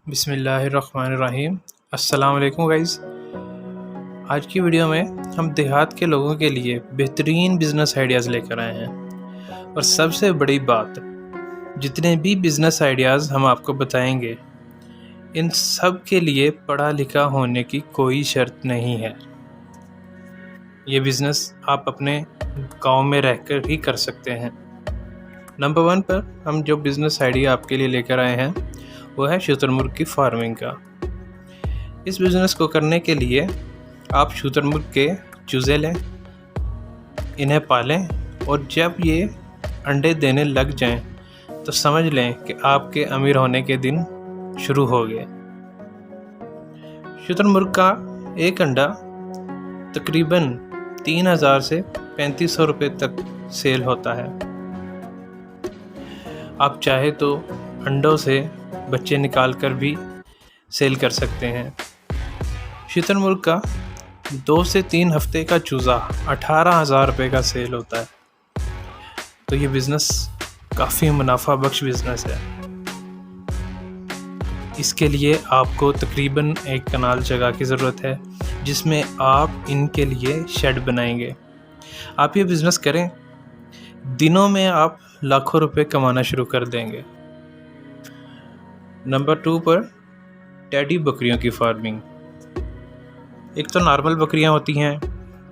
بسم اللہ الرحمن الرحیم۔ السلام علیکم گائز۔ آج کی ویڈیو میں ہم دیہات کے لوگوں کے لیے بہترین بزنس آئیڈیاز لے کر آئے ہیں، اور سب سے بڑی بات، جتنے بھی بزنس آئیڈیاز ہم آپ کو بتائیں گے ان سب کے لیے پڑھا لکھا ہونے کی کوئی شرط نہیں ہے۔ یہ بزنس آپ اپنے گاؤں میں رہ کر ہی کر سکتے ہیں۔ نمبر 1 پر ہم جو بزنس آئیڈیا آپ کے لیے لے کر آئے ہیں وہ ہے شتر مرغ کی فارمنگ کا۔ اس بزنس کو کرنے کے لیے آپ شتر مرغ کے چوزے لیں، انہیں پالیں، اور جب یہ انڈے دینے لگ جائیں تو سمجھ لیں کہ آپ کے امیر ہونے کے دن شروع ہو گئے۔ شتر مرغ کا ایک انڈا تقریباً 3000 سے 3500 روپے تک سیل ہوتا ہے۔ آپ چاہے تو انڈوں سے بچے نکال کر بھی سیل کر سکتے ہیں۔ شتر مرغ کا 2 سے 3 ہفتے کا چوزا 18,000 روپے کا سیل ہوتا ہے، تو یہ بزنس کافی منافع بخش بزنس ہے۔ اس کے لیے آپ کو تقریباً 1 کنال جگہ کی ضرورت ہے، جس میں آپ ان کے لیے شیڈ بنائیں گے۔ آپ یہ بزنس کریں، دنوں میں آپ لاکھوں روپے کمانا شروع کر دیں گے۔ نمبر 2 پر ٹیڈی بکریوں کی فارمنگ۔ ایک تو نارمل بکریاں ہوتی ہیں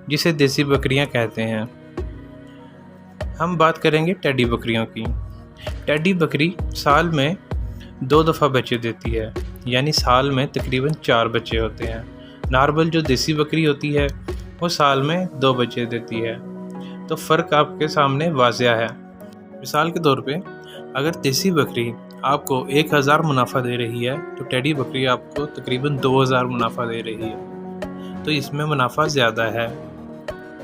جسے دیسی بکریاں کہتے ہیں، ہم بات کریں گے ٹیڈی بکریوں کی۔ ٹیڈی بکری سال میں 2 دفعہ بچے دیتی ہے، یعنی سال میں تقریباً 4 بچے ہوتے ہیں۔ نارمل جو دیسی بکری ہوتی ہے وہ سال میں 2 بچے دیتی ہے، تو فرق آپ کے سامنے واضح ہے۔ مثال کے طور پہ اگر دیسی بکری آپ کو 1000 منافع دے رہی ہے تو ٹیڈی بکری آپ کو تقریباً 2000 منافع دے رہی ہے، تو اس میں منافع زیادہ ہے۔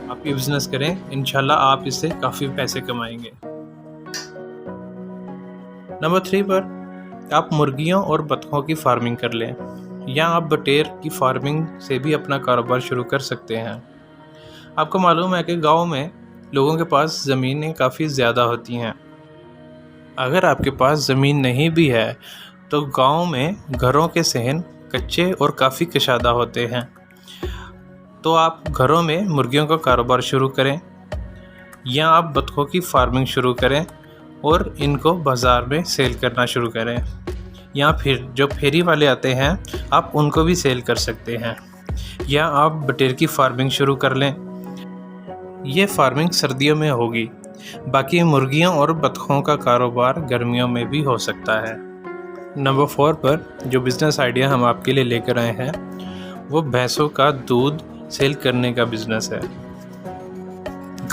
آپ یہ بزنس کریں، انشاءاللہ آپ اس سے کافی پیسے کمائیں گے۔ نمبر 3 پر آپ مرغیوں اور بطخوں کی فارمنگ کر لیں، یا آپ بٹیر کی فارمنگ سے بھی اپنا کاروبار شروع کر سکتے ہیں۔ آپ کو معلوم ہے کہ گاؤں میں لوگوں کے پاس زمینیں کافی زیادہ ہوتی ہیں۔ اگر آپ کے پاس زمین نہیں بھی ہے تو گاؤں میں گھروں کے صحن کچے اور کافی کشادہ ہوتے ہیں، تو آپ گھروں میں مرغیوں کا کاروبار شروع کریں، یا آپ بطخوں کی فارمنگ شروع کریں اور ان کو بازار میں سیل کرنا شروع کریں، یا پھر جو پھیری والے آتے ہیں آپ ان کو بھی سیل کر سکتے ہیں، یا آپ بٹیر کی فارمنگ شروع کر لیں۔ یہ فارمنگ سردیوں میں ہوگی، باقی مرغیوں اور بطخوں کا کاروبار گرمیوں میں بھی ہو سکتا ہے۔ نمبر 4 پر جو بزنس آئیڈیا ہم آپ کے لیے لے کر آئے ہیں وہ بھینسوں کا دودھ سیل کرنے کا بزنس ہے۔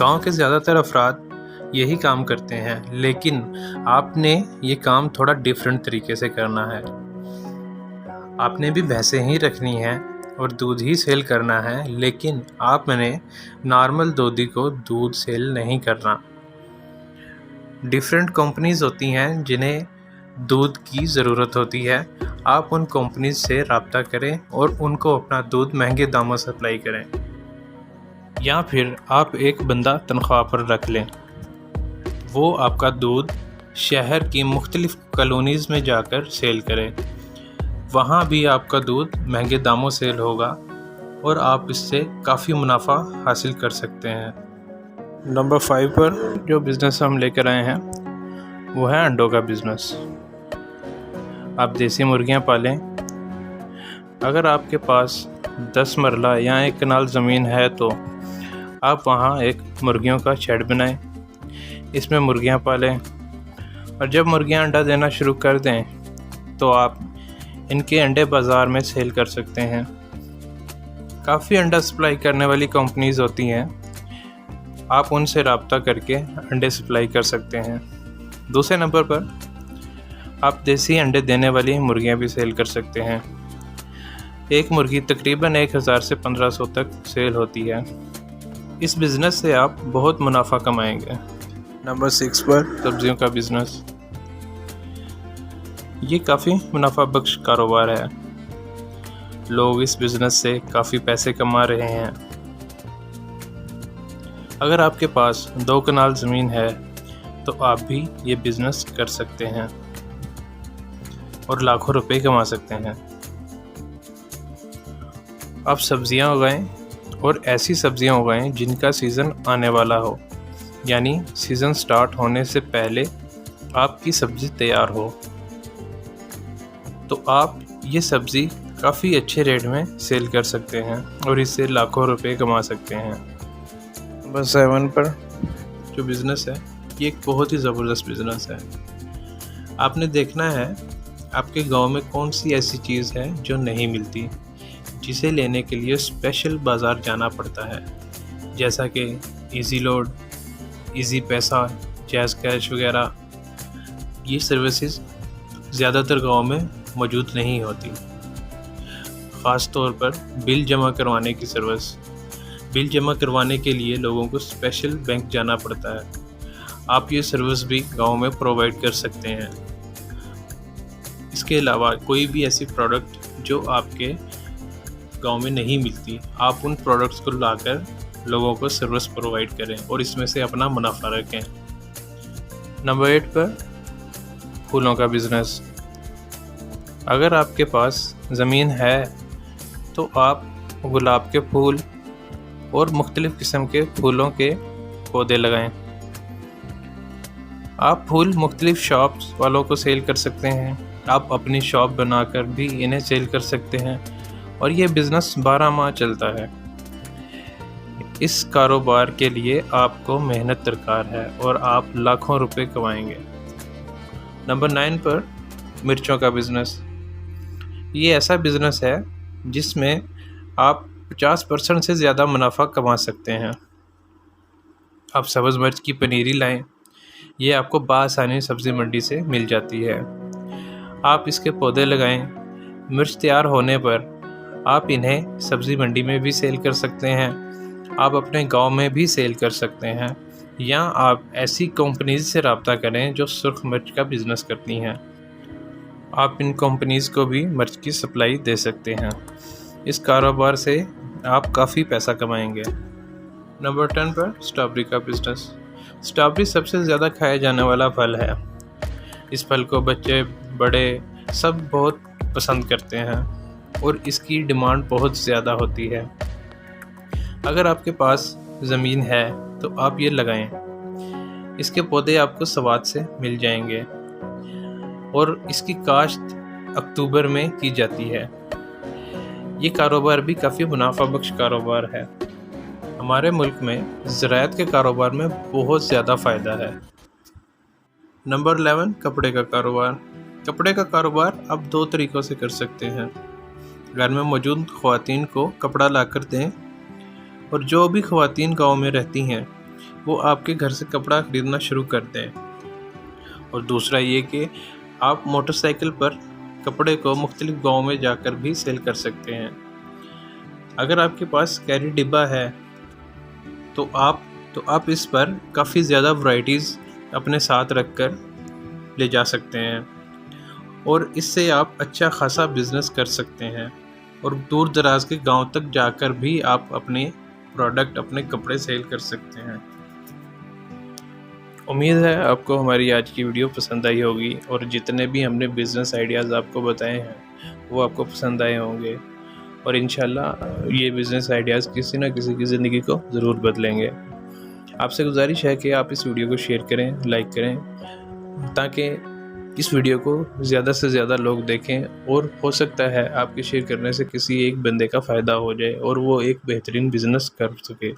گاؤں کے زیادہ تر افراد یہی کام کرتے ہیں، لیکن آپ نے یہ کام تھوڑا ڈیفرنٹ طریقے سے کرنا ہے۔ آپ نے بھی بھینسیں ہی رکھنی ہیں اور دودھ ہی سیل کرنا ہے، لیکن آپ نے نارمل دودھی کو دودھ سیل نہیں کرنا۔ ڈیفرنٹ کمپنیز ہوتی ہیں جنہیں دودھ کی ضرورت ہوتی ہے، آپ ان کمپنیز سے رابطہ کریں اور ان کو اپنا دودھ مہنگے داموں سپلائی کریں، یا پھر آپ ایک بندہ تنخواہ پر رکھ لیں، وہ آپ کا دودھ شہر کی مختلف کالونیز میں جا کر سیل کرے، وہاں بھی آپ کا دودھ مہنگے داموں سیل ہوگا اور آپ اس سے کافی منافع حاصل کر سکتے ہیں۔ نمبر 5 پر جو بزنس ہم لے کر آئے ہیں وہ ہے انڈوں کا بزنس۔ آپ دیسی مرغیاں پالیں۔ اگر آپ کے پاس 10 مرلہ یا 1 کنال زمین ہے تو آپ وہاں ایک مرغیوں کا شیڈ بنائیں، اس میں مرغیاں پالیں، اور جب مرغیاں انڈا دینا شروع کر دیں تو آپ ان کے انڈے بازار میں سیل کر سکتے ہیں۔ کافی انڈا سپلائی کرنے والی کمپنیز ہوتی ہیں، آپ ان سے رابطہ کر کے انڈے سپلائی کر سکتے ہیں۔ دوسرے نمبر پر آپ دیسی انڈے دینے والی مرغیاں بھی سیل کر سکتے ہیں۔ ایک مرغی تقریباً 1000 سے 1500 تک سیل ہوتی ہے۔ اس بزنس سے آپ بہت منافع کمائیں گے۔ نمبر 6 پر سبزیوں کا بزنس۔ یہ کافی منافع بخش کاروبار ہے، لوگ اس بزنس سے کافی پیسے کما رہے ہیں۔ اگر آپ کے پاس 2 کنال زمین ہے تو آپ بھی یہ بزنس کر سکتے ہیں۔ اور لاکھوں روپے کما سکتے ہیں۔ آپ سبزیاں اگائیں اور ایسی سبزیاں اگائیں جن کا سیزن آنے والا ہو، یعنی سیزن سٹارٹ ہونے سے پہلے آپ کی سبزی تیار ہو، تو آپ یہ سبزی کافی اچھے ریٹ میں سیل کر سکتے ہیں اور اس سے لاکھوں روپے کما سکتے ہیں۔ نمبر 7 پر جو بزنس ہے یہ ایک بہت ہی زبردست بزنس ہے۔ آپ نے دیکھنا ہے آپ کے گاؤں میں کون سی ایسی چیز ہے جو نہیں ملتی، جسے لینے کے لیے اسپیشل بازار جانا پڑتا ہے، جیسا کہ ایزی لوڈ، ایزی پیسہ، جیز کیش وغیرہ۔ یہ سروسز زیادہ تر گاؤں میں موجود نہیں ہوتی، خاص طور پر بل جمع کروانے کی سروس۔ بل جمع کروانے کے لیے لوگوں کو اسپیشل بینک جانا پڑتا ہے۔ آپ یہ سروس بھی گاؤں میں پرووائڈ کر سکتے ہیں۔ اس کے علاوہ کوئی بھی ایسی پروڈکٹ جو آپ کے گاؤں میں نہیں ملتی، آپ ان پروڈکٹس کو لا کر لوگوں کو سروس پرووائڈ کریں اور اس میں سے اپنا منافع رکھیں۔ نمبر 8 پر پھولوں کا بزنس۔ اگر آپ کے پاس زمین ہے تو آپ گلاب کے پھول اور مختلف قسم کے پھولوں کے پودے لگائیں۔ آپ پھول مختلف شاپس والوں کو سیل کر سکتے ہیں، آپ اپنی شاپ بنا کر بھی انہیں سیل کر سکتے ہیں اور یہ بزنس 12 ماہ چلتا ہے۔ اس کاروبار کے لیے آپ کو محنت درکار ہے اور آپ لاکھوں روپے کمائیں گے۔ نمبر 9 پر مرچوں کا بزنس۔ یہ ایسا بزنس ہے جس میں آپ 50% سے زیادہ منافع کما سکتے ہیں۔ آپ سبز مرچ کی پنیری لائیں، یہ آپ کو بآسانی سبزی منڈی سے مل جاتی ہے۔ آپ اس کے پودے لگائیں، مرچ تیار ہونے پر آپ انہیں سبزی منڈی میں بھی سیل کر سکتے ہیں، آپ اپنے گاؤں میں بھی سیل کر سکتے ہیں، یا آپ ایسی کمپنیز سے رابطہ کریں جو سرخ مرچ کا بزنس کرتی ہیں۔ آپ ان کمپنیز کو بھی مرچ کی سپلائی دے سکتے ہیں۔ اس کاروبار سے آپ کافی پیسہ کمائیں گے۔ نمبر 10 پر اسٹرابیری کا بزنس۔ اسٹرابیری سب سے زیادہ کھایا جانے والا پھل ہے۔ اس پھل کو بچے بڑے سب بہت پسند کرتے ہیں اور اس کی ڈیمانڈ بہت زیادہ ہوتی ہے۔ اگر آپ کے پاس زمین ہے تو آپ یہ لگائیں، اس کے پودے آپ کو سوات سے مل جائیں گے اور اس کی کاشت اکتوبر میں کی جاتی ہے۔ یہ کاروبار بھی کافی منافع بخش کاروبار ہے۔ ہمارے ملک میں زراعت کے کاروبار میں بہت زیادہ فائدہ ہے۔ نمبر 11 کپڑے کا کاروبار۔ کپڑے کا کاروبار آپ 2 طریقوں سے کر سکتے ہیں۔ گھر میں موجود خواتین کو کپڑا لا کر دیں، اور جو بھی خواتین گاؤں میں رہتی ہیں وہ آپ کے گھر سے کپڑا خریدنا شروع کر دیں۔ اور دوسرا یہ کہ آپ موٹر سائیکل پر کپڑے کو مختلف گاؤں میں جا کر بھی سیل کر سکتے ہیں۔ اگر آپ کے پاس کیری ڈبہ ہے تو آپ اس پر کافی زیادہ ورائٹیز اپنے ساتھ رکھ کر لے جا سکتے ہیں اور اس سے آپ اچھا خاصا بزنس کر سکتے ہیں، اور دور دراز کے گاؤں تک جا کر بھی آپ اپنے پروڈکٹ، اپنے کپڑے سیل کر سکتے ہیں۔ امید ہے آپ کو ہماری آج کی ویڈیو پسند آئی ہوگی، اور جتنے بھی ہم نے بزنس آئیڈیاز آپ کو بتائے ہیں وہ آپ کو پسند آئے ہوں گے، اور انشاءاللہ یہ بزنس آئیڈیاز کسی نہ کسی کی زندگی کو ضرور بدلیں گے۔ آپ سے گزارش ہے کہ آپ اس ویڈیو کو شیئر کریں، لائک کریں، تاکہ اس ویڈیو کو زیادہ سے زیادہ لوگ دیکھیں، اور ہو سکتا ہے آپ کے شیئر کرنے سے کسی ایک بندے کا فائدہ ہو جائے اور وہ ایک بہترین بزنس کر سکے۔